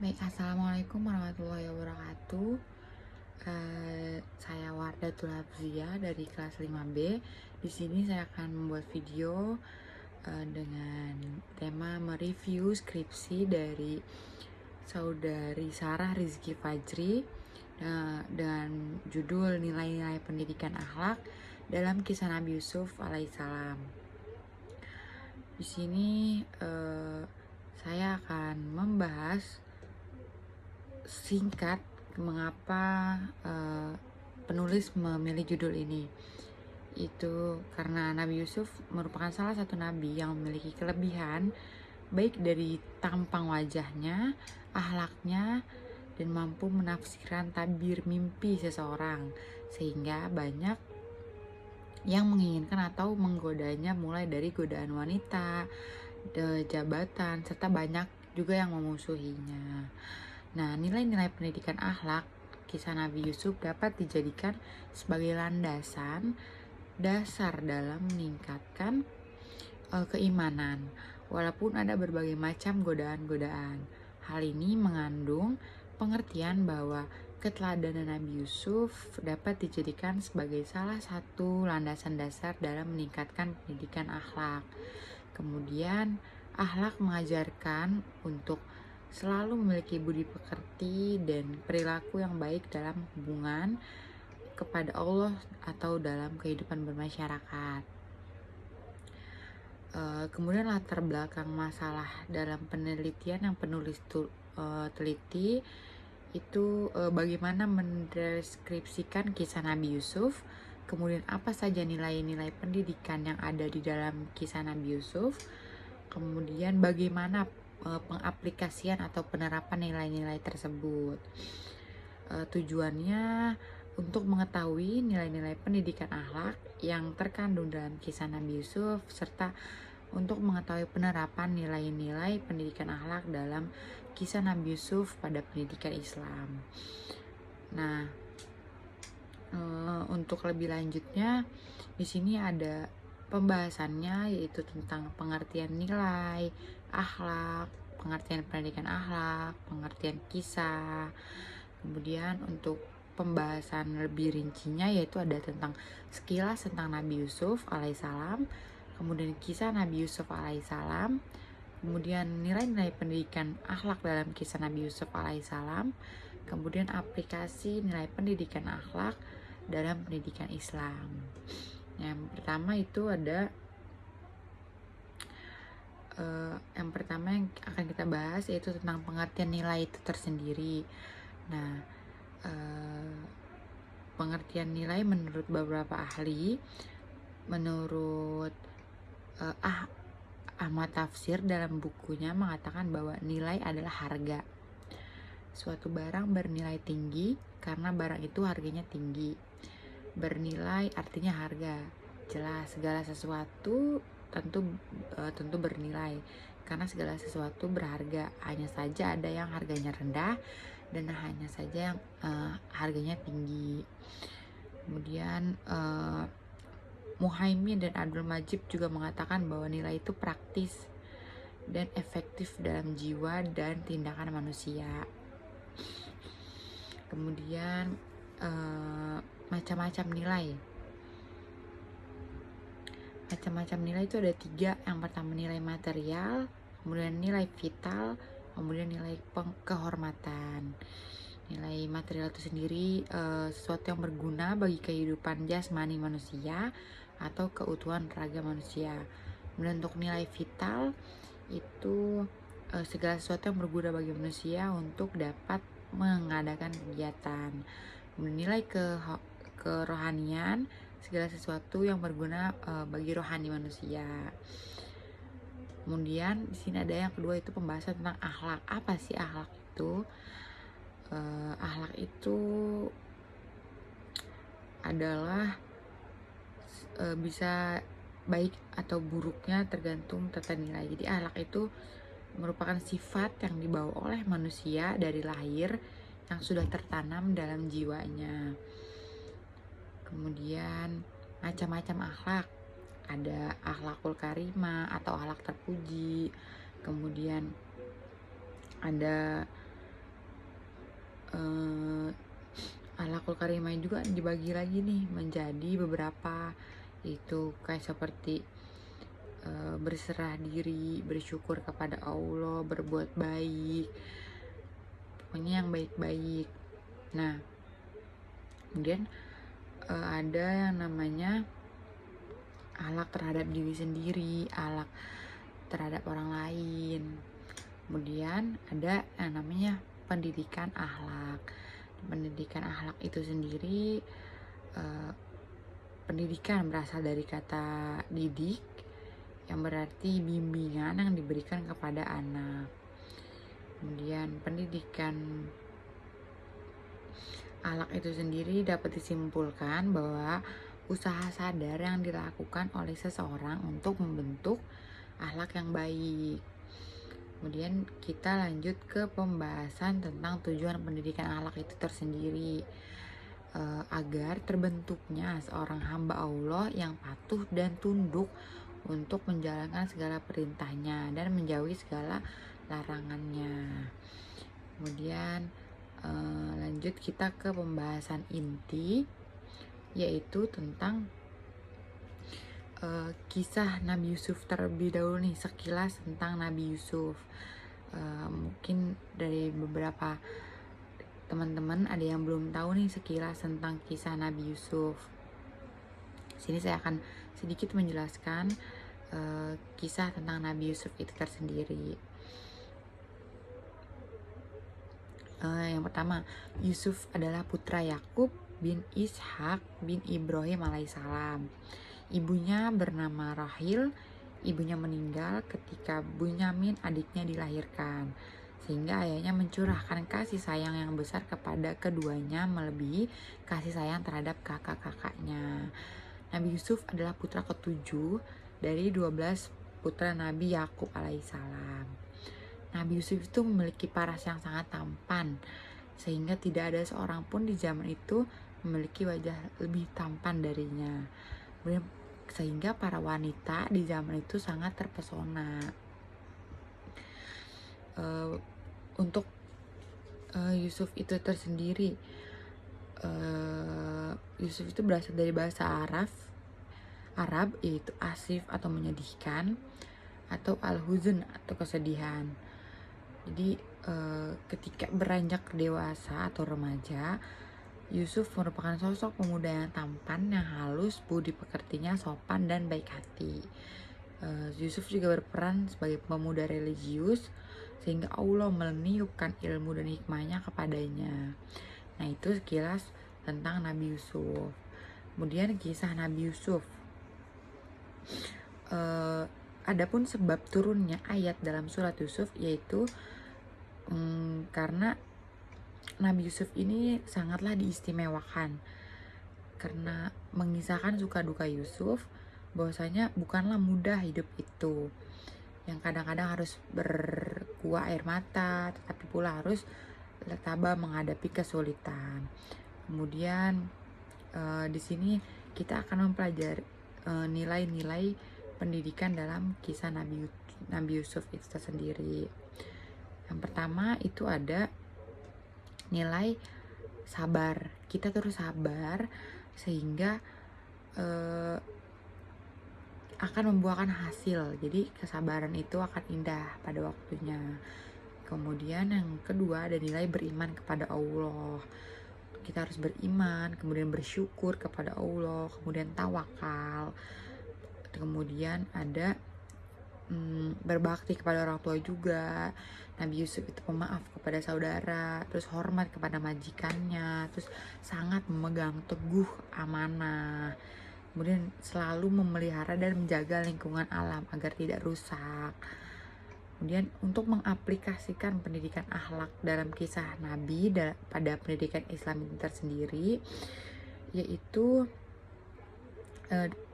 Baik, assalamualaikum warahmatullahi wabarakatuh. Saya Wardatul Hafzia dari kelas 5B. Di sini saya akan membuat video dengan tema mereview skripsi dari saudari Sarah Rizky Fajri dengan judul Nilai-nilai Pendidikan Akhlak dalam Kisah Nabi Yusuf alaihissalam. Di sini saya akan membahas singkat mengapa penulis memilih judul ini. Itu karena Nabi Yusuf merupakan salah satu nabi yang memiliki kelebihan baik dari tampang wajahnya, akhlaknya, dan mampu menafsirkan tabir mimpi seseorang, sehingga banyak yang menginginkan atau menggodanya, mulai dari godaan wanita, jabatan, serta banyak juga yang memusuhinya. Nah, nilai-nilai pendidikan akhlak kisah Nabi Yusuf dapat dijadikan sebagai landasan dasar dalam meningkatkan keimanan, walaupun ada berbagai macam godaan-godaan. Hal ini mengandung pengertian bahwa keteladanan Nabi Yusuf dapat dijadikan sebagai salah satu landasan dasar dalam meningkatkan pendidikan akhlak. Kemudian, akhlak mengajarkan untuk selalu memiliki budi pekerti dan perilaku yang baik dalam hubungan kepada Allah atau dalam kehidupan bermasyarakat. Kemudian latar belakang masalah dalam penelitian yang penulis teliti itu bagaimana mendeskripsikan kisah Nabi Yusuf, kemudian apa saja nilai-nilai pendidikan yang ada di dalam kisah Nabi Yusuf, kemudian bagaimana pengaplikasian atau penerapan nilai-nilai tersebut. Tujuannya untuk mengetahui nilai-nilai pendidikan akhlak yang terkandung dalam kisah Nabi Yusuf, serta untuk mengetahui penerapan nilai-nilai pendidikan akhlak dalam kisah Nabi Yusuf pada pendidikan Islam. Nah, untuk lebih lanjutnya di sini ada pembahasannya, yaitu tentang pengertian nilai akhlak, pengertian pendidikan akhlak, pengertian kisah. Kemudian untuk pembahasan lebih rincinya yaitu ada tentang sekilas tentang Nabi Yusuf alaihissalam, kemudian kisah Nabi Yusuf alaihissalam, kemudian nilai-nilai pendidikan akhlak dalam kisah Nabi Yusuf alaihissalam, kemudian aplikasi nilai pendidikan akhlak dalam pendidikan Islam. Yang pertama itu ada yang akan kita bahas yaitu tentang pengertian nilai itu tersendiri. Nah, pengertian nilai menurut beberapa ahli, menurut Ahmad Tafsir dalam bukunya mengatakan bahwa nilai adalah harga. Suatu barang bernilai tinggi karena barang itu harganya tinggi. Bernilai artinya harga. Jelas segala sesuatu tentu bernilai karena segala sesuatu berharga. Hanya saja ada yang harganya rendah dan hanya saja yang harganya tinggi. Kemudian Muhaimin dan Abdul Majid juga mengatakan bahwa nilai itu praktis dan efektif dalam jiwa dan tindakan manusia. Kemudian macam-macam nilai. Macam-macam nilai itu ada 3. Yang pertama nilai material, kemudian nilai vital, kemudian nilai kehormatan. Nilai material itu sendiri sesuatu yang berguna bagi kehidupan jasmani manusia atau keutuhan raga manusia. Kemudian untuk nilai vital itu segala sesuatu yang berguna bagi manusia untuk dapat mengadakan kegiatan. Kemudian nilai kerohanian, segala sesuatu yang berguna bagi rohani manusia. Kemudian di sini ada yang kedua, itu pembahasan tentang akhlak. Apa sih akhlak itu? Akhlak itu adalah bisa baik atau buruknya tergantung tata nilai. Jadi akhlak itu merupakan sifat yang dibawa oleh manusia dari lahir yang sudah tertanam dalam jiwanya. Kemudian macam-macam akhlak. Ada akhlakul karimah atau akhlak terpuji. Kemudian ada eh, Akhlakul karimah juga dibagi lagi nih menjadi beberapa, itu kayak seperti berserah diri, bersyukur kepada Allah, berbuat baik, pokoknya yang baik-baik. Nah, kemudian ada yang namanya akhlak terhadap diri sendiri, akhlak terhadap orang lain. Kemudian ada yang namanya pendidikan akhlak. Pendidikan akhlak itu sendiri, pendidikan berasal dari kata didik, yang berarti bimbingan yang diberikan kepada anak. Kemudian pendidikan akhlak itu sendiri dapat disimpulkan bahwa usaha sadar yang dilakukan oleh seseorang untuk membentuk akhlak yang baik. Kemudian kita lanjut ke pembahasan tentang tujuan pendidikan akhlak itu tersendiri, agar terbentuknya seorang hamba Allah yang patuh dan tunduk untuk menjalankan segala perintahnya dan menjauhi segala larangannya. Kemudian lanjut kita ke pembahasan inti, yaitu tentang kisah Nabi Yusuf terlebih dahulu nih, sekilas tentang Nabi Yusuf. Mungkin dari beberapa teman-teman ada yang belum tahu nih sekilas tentang kisah Nabi Yusuf. Sini saya akan sedikit menjelaskan kisah tentang Nabi Yusuf itu tersendiri. Yang pertama, Yusuf adalah putra Yakub bin Ishak bin Ibrahim alaihissalam. Ibunya bernama Rahil. Ibunya meninggal ketika Bunyamin adiknya dilahirkan, sehingga ayahnya mencurahkan kasih sayang yang besar kepada keduanya melebihi kasih sayang terhadap kakak-kakaknya. Nabi Yusuf adalah putra ketujuh dari 12 putra Nabi Yakub alaihissalam. Nabi Yusuf itu memiliki paras yang sangat tampan, sehingga tidak ada seorang pun di zaman itu memiliki wajah lebih tampan darinya. Sehingga para wanita di zaman itu sangat terpesona. Untuk Yusuf itu tersendiri, Yusuf itu berasal dari bahasa Arab, yaitu asif atau menyedihkan, atau al-huzun atau kesedihan. Jadi ketika beranjak dewasa atau remaja, Yusuf merupakan sosok pemuda yang tampan, yang halus, budi pekertinya sopan dan baik hati. Yusuf juga berperan sebagai pemuda religius, sehingga Allah meniupkan ilmu dan hikmahnya kepadanya. Nah, itu sekilas tentang Nabi Yusuf. Kemudian kisah Nabi Yusuf. Adapun sebab turunnya ayat dalam surat Yusuf, yaitu karena Nabi Yusuf ini sangatlah diistimewakan karena mengisahkan suka duka Yusuf, bahwasanya bukanlah mudah hidup itu, yang kadang-kadang harus berkuah air mata, tetapi pula harus tabah menghadapi kesulitan. Kemudian di sini kita akan mempelajari nilai-nilai pendidikan dalam kisah Nabi Yusuf itu sendiri. Yang pertama itu ada nilai sabar. Kita terus sabar sehingga akan membuahkan hasil. Jadi kesabaran itu akan indah pada waktunya. Kemudian yang kedua ada nilai beriman kepada Allah. Kita harus beriman, kemudian bersyukur kepada Allah, kemudian tawakal. Kemudian ada berbakti kepada orang tua juga. Nabi Yusuf itu pemaaf kepada saudara, terus hormat kepada majikannya, terus sangat memegang teguh amanah. Kemudian selalu memelihara dan menjaga lingkungan alam agar tidak rusak. Kemudian untuk mengaplikasikan pendidikan akhlak dalam kisah Nabi pada pendidikan Islam itu tersendiri, yaitu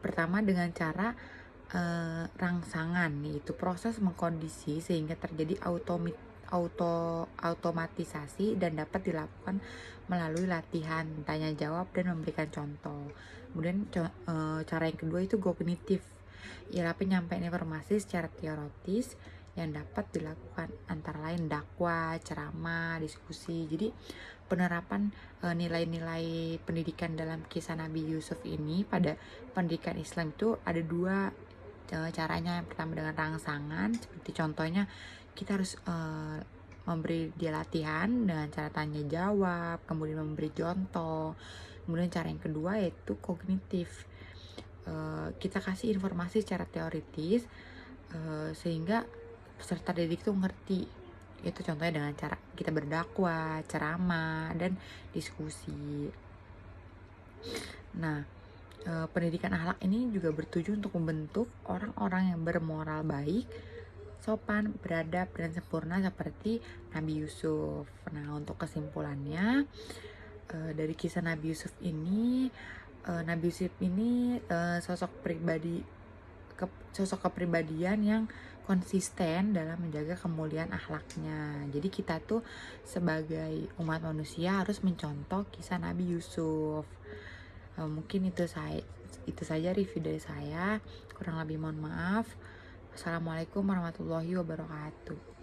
pertama dengan cara rangsangan, yaitu proses mengkondisi sehingga terjadi automatisasi dan dapat dilakukan melalui latihan, tanya jawab, dan memberikan contoh. Kemudian cara yang kedua itu kognitif, ialah penyampaian informasi secara teoritis yang dapat dilakukan, antara lain dakwah, ceramah, diskusi. Jadi penerapan nilai-nilai pendidikan dalam kisah Nabi Yusuf ini pada pendidikan Islam itu ada dua caranya. Yang pertama dengan rangsangan, seperti contohnya kita harus memberi dia latihan dengan cara tanya jawab, kemudian memberi contoh. Kemudian cara yang kedua yaitu kognitif. Kita kasih informasi secara teoritis sehingga peserta didik itu ngerti. Itu contohnya dengan cara kita berdakwah, ceramah, dan diskusi. Nah, pendidikan akhlak ini juga bertujuan untuk membentuk orang-orang yang bermoral baik, sopan, beradab, dan sempurna seperti Nabi Yusuf. Nah, untuk kesimpulannya, dari kisah Nabi Yusuf ini, sosok kepribadian yang konsisten dalam menjaga kemuliaan akhlaknya. Jadi kita tuh sebagai umat manusia harus mencontoh kisah Nabi Yusuf. Mungkin itu saja review dari saya. Kurang lebih mohon maaf. Wassalamualaikum warahmatullahi wabarakatuh.